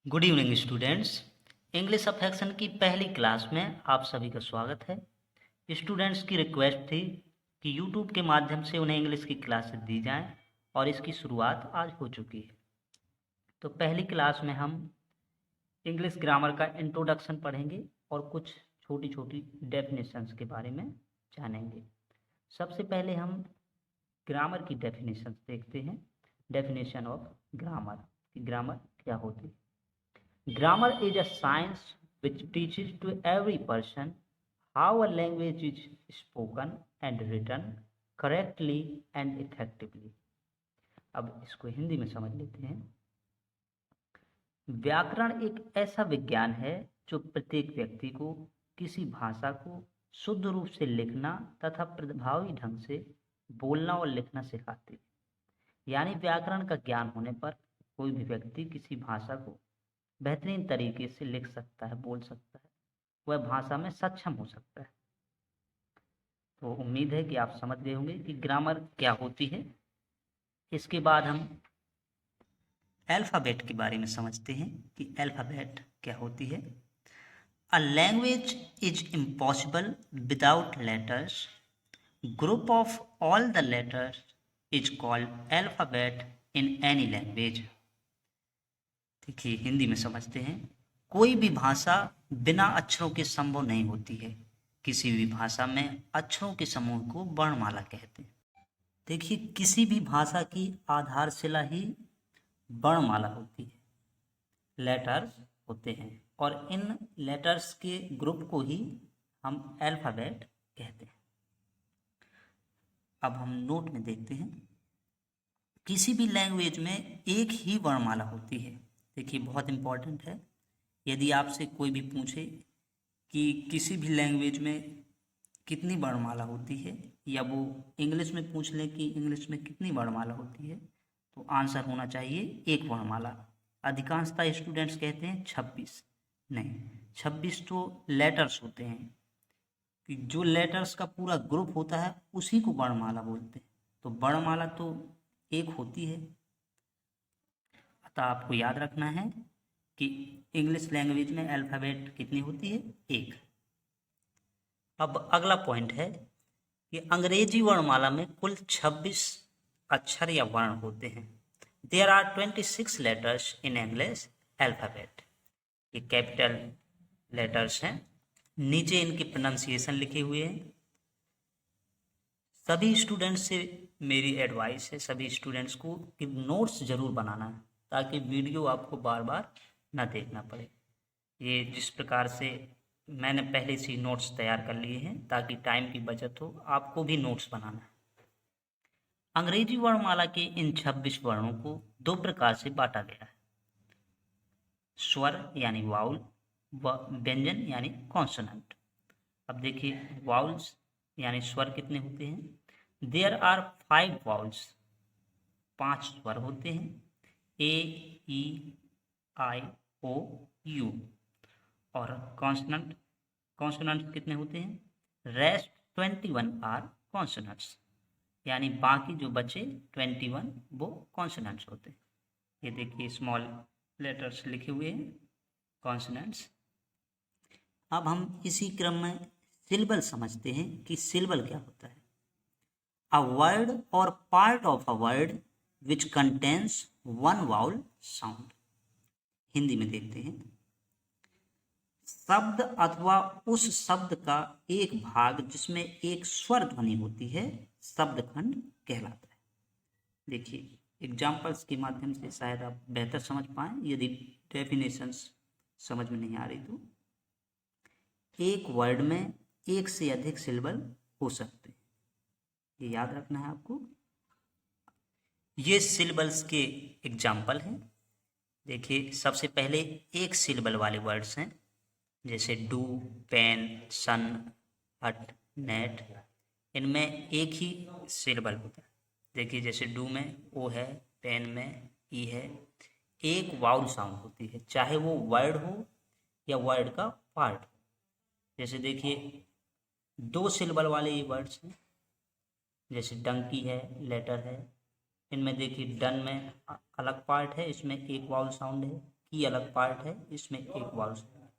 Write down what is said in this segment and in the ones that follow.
Good evening students. English affection की पहली class में आप सभी का स्वागत है। स्टूडेंट्स की रिक्वेस्ट थी कि यूट्यूब के माध्यम से उन्हें इंग्लिश की क्लासेस दी जाएं और इसकी शुरुआत आज हो चुकी है। तो पहली क्लास में हम इंग्लिश ग्रामर का इंट्रोडक्शन पढ़ेंगे और कुछ छोटी छोटी डेफिनेशंस के बारे में जानेंगे। सबसे पहले हम ग्रामर की डेफिनेशंस देखते हैं। डेफिनेशन ऑफ ग्रामर कि ग्रामर क्या होती है। Grammar is a science which teaches to every person how a language is spoken and written correctly and effectively. अब इसको हिंदी में समझ लेते हैं। व्याकरण एक ऐसा विज्ञान है जो प्रत्येक व्यक्ति को किसी भाषा को शुद्ध रूप से लिखना तथा प्रभावी ढंग से बोलना और लिखना सिखाती है। यानी व्याकरण का ज्ञान होने पर कोई भी व्यक्ति किसी भाषा को बेहतरीन तरीके से लिख सकता है, बोल सकता है, वह भाषा में सक्षम हो सकता है। तो उम्मीद है कि आप समझ गए होंगे कि ग्रामर क्या होती है। इसके बाद हम अल्फ़ाबेट के बारे में समझते हैं कि अल्फ़ाबेट क्या होती है। A language is impossible without letters. Group of all the letters is called alphabet in any language. देखिए हिंदी में समझते हैं। कोई भी भाषा बिना अक्षरों के संभव नहीं होती है। किसी भी भाषा में अक्षरों के समूह को वर्णमाला कहते हैं। देखिए किसी भी भाषा की आधारशिला ही वर्णमाला होती है, लेटर्स होते हैं, और इन लेटर्स के ग्रुप को ही हम अल्फ़ाबेट कहते हैं। अब हम नोट में देखते हैं। किसी भी लैंग्वेज में एक ही वर्णमाला होती है। देखिए बहुत इम्पोर्टेंट है। यदि आपसे कोई भी पूछे कि किसी भी लैंग्वेज में कितनी वर्णमाला होती है, या वो इंग्लिश में पूछ लें कि इंग्लिश में कितनी वर्णमाला होती है, तो आंसर होना चाहिए एक वर्णमाला। अधिकांशतः स्टूडेंट्स कहते हैं 26। नहीं, 26 तो लेटर्स होते हैं, कि जो लेटर्स का पूरा ग्रुप होता है उसी को वर्णमाला बोलते हैं। तो वर्णमाला तो एक होती है। अतः आपको याद रखना है कि इंग्लिश लैंग्वेज में अल्फ़ाबेट कितनी होती है, एक। अब अगला पॉइंट है कि अंग्रेजी वर्णमाला में कुल 26 अक्षर या वर्ण होते हैं। There are 26 letters in English alphabet. ये कैपिटल लेटर्स हैं। नीचे इनकी प्रोनाउंसिएशन लिखे हुए हैं। सभी स्टूडेंट्स से मेरी एडवाइस है, सभी स्टूडेंट्स को, कि नोट्स ज़रूर बनाना है ताकि वीडियो आपको बार बार ना देखना पड़े। ये जिस प्रकार से मैंने पहले से नोट्स तैयार कर लिए हैं ताकि टाइम की बचत हो, आपको भी नोट्स बनाना है। अंग्रेजी वर्णमाला के इन 26 वर्णों को दो प्रकार से बांटा गया है। स्वर यानी वाउल व व्यंजन यानी कॉन्सोनेंट। अब देखिए वाउल्स यानी स्वर कितने होते हैं। देयर आर 5 वाउल्स, 5 स्वर होते हैं। ए, ई, आई, ओ, यू। और कॉन्सोनेंट, कॉन्सोनेंट्स कितने होते हैं। रेस्ट 21 आर कॉन्सोनेंट्स, यानी बाकी जो बचे 21 वो कॉन्सोनेंट्स होते हैं। ये देखिए स्मॉल लेटर्स लिखे हुए हैं, कॉन्सोनेंट्स। अब हम इसी क्रम में सिलेबल समझते हैं कि सिलेबल क्या होता है। अ वर्ड और part of a word which contains one vowel sound. Hindi में देखते हैं। शब्द अथवा उस शब्द का एक भाग जिसमें एक स्वर ध्वनि होती है शब्द खंड कहलाता है। देखिए एग्जाम्पल्स के माध्यम से शायद आप बेहतर समझ पाएं, यदि डेफिनेशंस समझ में नहीं आ रही तो। एक वर्ड में एक से अधिक सिलेबल हो सकते हैं, ये याद रखना है आपको। ये सिलेबल्स के एग्जाम्पल हैं। देखिए सबसे पहले एक सिलेबल वाले वर्ड्स हैं, जैसे डू, पेन, सन, हट, नेट। इनमें एक ही सिलेबल होता है। देखिए जैसे डू में ओ है, पेन में ई है। एक वाउल साउंड होती है, चाहे वो वर्ड हो या वर्ड का पार्ट हो। जैसे देखिए 2 सिलेबल वाले ये वर्ड्स हैं, जैसे डंकी है, लेटर है। इनमें देखिए डन में अलग पार्ट है, इसमें एक वाउल साउंड है। की अलग पार्ट है, इसमें एक वाउल्स है।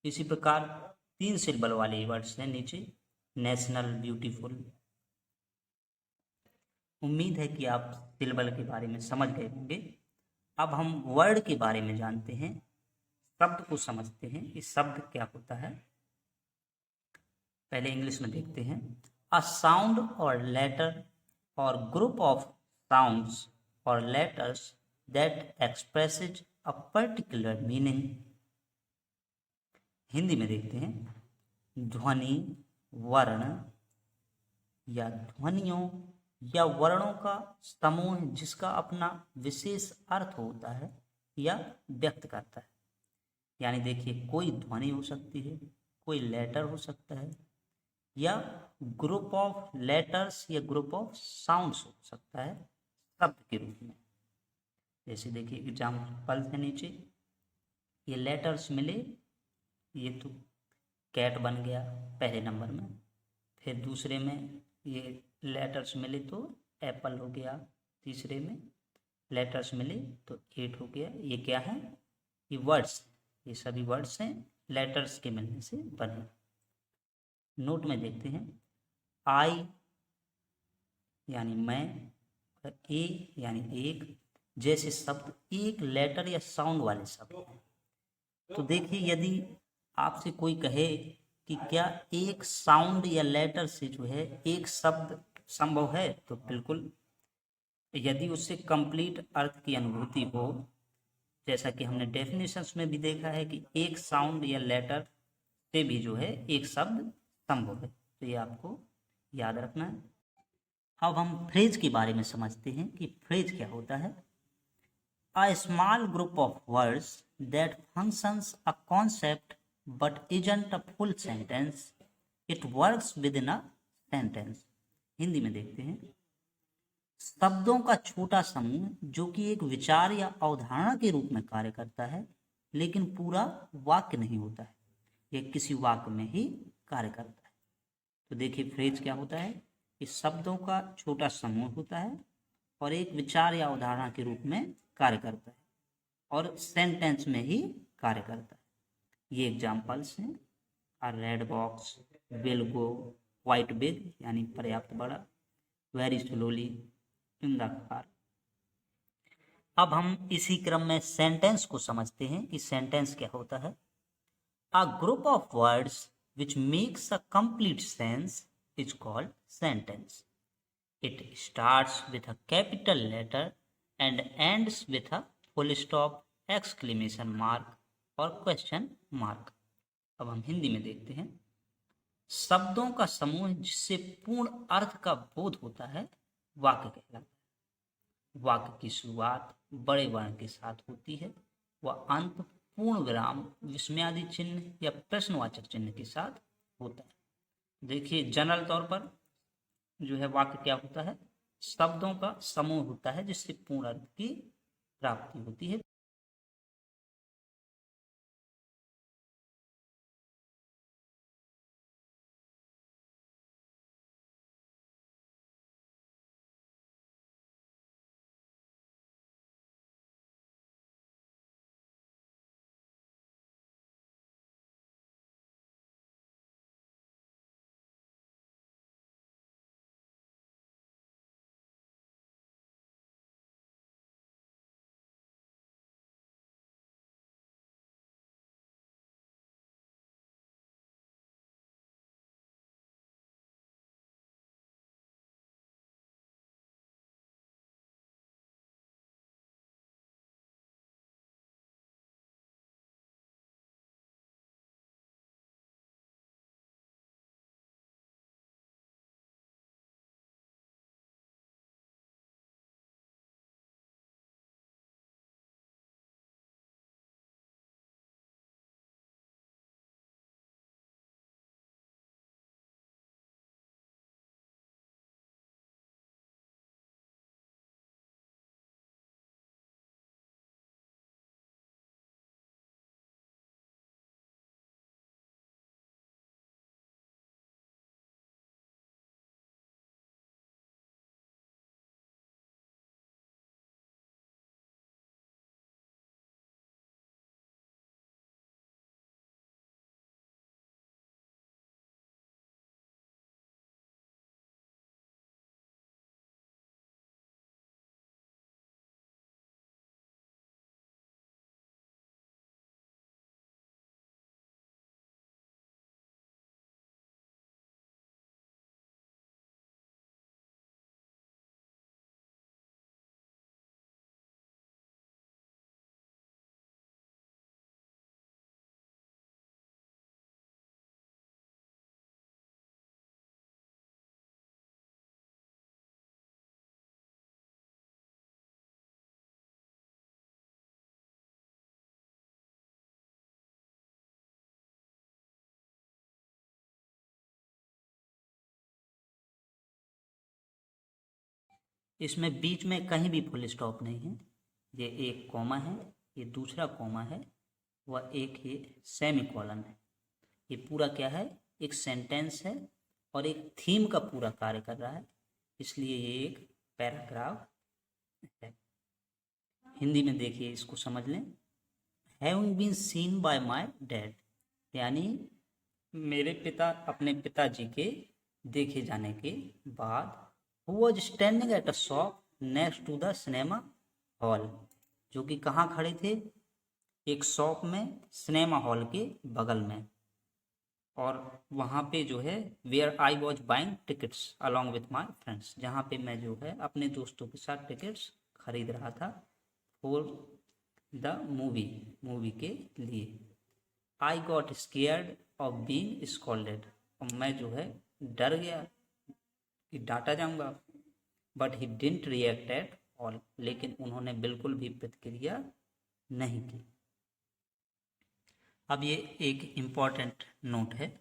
इसी प्रकार 3 सिलेबल वाले वर्ड्स हैं नीचे, नेशनल, ब्यूटीफुल। उम्मीद है कि आप सिलेबल के बारे में समझ गए होंगे। अब हम वर्ड के बारे में जानते हैं, शब्द को समझते हैं कि शब्द क्या होता है। पहले इंग्लिश में देखते हैं। अ साउंड और लेटर और ग्रुप ऑफ साउंड्स और letters that expresses a particular meaning. Hindi में देखते हैं। ध्वनि, वर्ण या ध्वनियों या वर्णों का समूह जिसका अपना विशेष अर्थ होता है या व्यक्त करता है। यानी देखिए, कोई ध्वनि हो सकती है, कोई लेटर हो सकता है, या ग्रुप ऑफ लेटर्स या ग्रुप ऑफ साउंड्स हो सकता है शब्द के रूप में। जैसे देखिए एग्जाम्पल है नीचे, ये लेटर्स मिले, ये तो कैट बन गया पहले नंबर में। फिर दूसरे में ये लेटर्स मिले तो एप्पल हो गया। तीसरे में लेटर्स मिले तो 8 हो गया। ये क्या है? ये वर्ड्स, ये सभी वर्ड्स हैं लेटर्स के मिलने से बने। नोट में देखते हैं। आई यानी मैं, ए यानी एक, जैसे शब्द एक लेटर या साउंड वाले शब्द हैं। तो देखिए, यदि आपसे कोई कहे कि क्या एक साउंड या लेटर से जो है एक शब्द संभव है, तो बिल्कुल। यदि उससे कंप्लीट अर्थ की अनुभूति हो, जैसा कि हमने डेफिनेशंस में भी देखा है कि एक साउंड या लेटर से भी जो है एक शब्द संभव है, तो ये आपको याद रखना है। अब हम फ्रेज के बारे में समझते हैं कि फ्रेज क्या होता है। A small group of words that functions a concept but isn't a full sentence. It works within a sentence. Hindi में देखते हैं। शब्दों का छोटा समूह जो कि एक विचार या अवधारणा के रूप में कार्य करता है, लेकिन पूरा वाक्य नहीं होता है, यह किसी वाक्य में ही कार्य करता है। तो देखिए, फ्रेज क्या होता है कि शब्दों का छोटा समूह होता है और एक विचार या अवधारणा के रूप में कार्य करता है और सेंटेंस में ही कार्य करता है। ये एग्जाम्पल्स हैं। A red box will go quite big, यानी पर्याप्त बड़ा, very slowly in the car. अब हम इसी क्रम में सेंटेंस को समझते हैं कि सेंटेंस क्या होता है। A group of words which makes a complete sense is called sentence. It starts with a capital letter and ends with a full stop, exclamation mark और question mark। अब हम हिंदी में देखते हैं। शब्दों का समूह जिससे पूर्ण अर्थ का बोध होता है वाक्य कहलाता है। वाक्य की शुरुआत बड़े वर्ण के साथ होती है, वह अंत पूर्ण विराम, विस्मयादि चिन्ह या प्रश्नवाचक चिन्ह के साथ होता है। देखिए, जनरल तौर पर जो है वाक्य क्या होता है, शब्दों का समूह होता है जिससे पूर्ण अर्थ की प्राप्ति होती है। इसमें बीच में कहीं भी फुल स्टॉप नहीं है, ये एक कॉमा है, ये दूसरा कॉमा है, वह एक ये सेमी कॉलन है। ये पूरा क्या है, एक सेंटेंस है और एक थीम का पूरा कार्य कर रहा है, इसलिए ये एक पैराग्राफ है। हिंदी में देखिए, इसको समझ लें। Having been seen by my dad, यानी मेरे पिता अपने पिताजी के देखे जाने के बाद, who was standing at a shop next to the cinema hall, जो कि कहाँ खड़े थे, एक शॉप में सिनेमा हॉल के बगल में, और वहाँ पे जो है where I was buying tickets along with my friends, जहाँ पे मैं जो है अपने दोस्तों के साथ टिकट्स खरीद रहा था फॉर द मूवी के लिए। I got scared of being scolded, और मैं जो है डर गया कि डांटा जाऊंगा। But he didn't react at all, लेकिन उन्होंने बिल्कुल भी प्रतिक्रिया नहीं की। अब ये एक इम्पॉर्टेंट नोट है,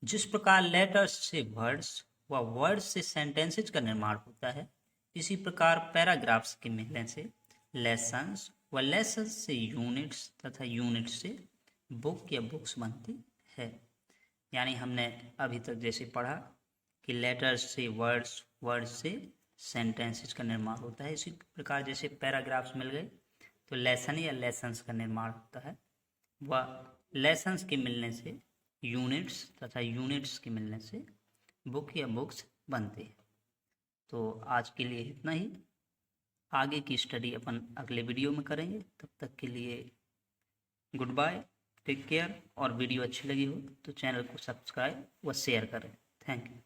जिस प्रकार लेटर्स से वर्ड्स व वर्ड्स से सेंटेंसेज का निर्माण होता है, इसी प्रकार पैराग्राफ्स के मिलने से लेसन्स व लेसन्स से यूनिट्स तथा यूनिट्स से बुक या बुक्स बनती है। यानी हमने अभी तक जैसे पढ़ा कि लेटर्स से वर्ड्स, वर्ड्स से सेंटेंसेज का निर्माण होता है, इसी प्रकार जैसे पैराग्राफ्स मिल गए तो लेसन या लेसन्स का निर्माण होता है, व लेसन्स के मिलने से यूनिट्स तथा यूनिट्स के मिलने से बुक या बुक्स बनते हैं। तो आज के लिए इतना ही, आगे की स्टडी अपन अगले वीडियो में करेंगे। तब तक के लिए गुड बाय, टेक केयर, और वीडियो अच्छी लगी हो तो चैनल को सब्सक्राइब व शेयर करें। Thank you.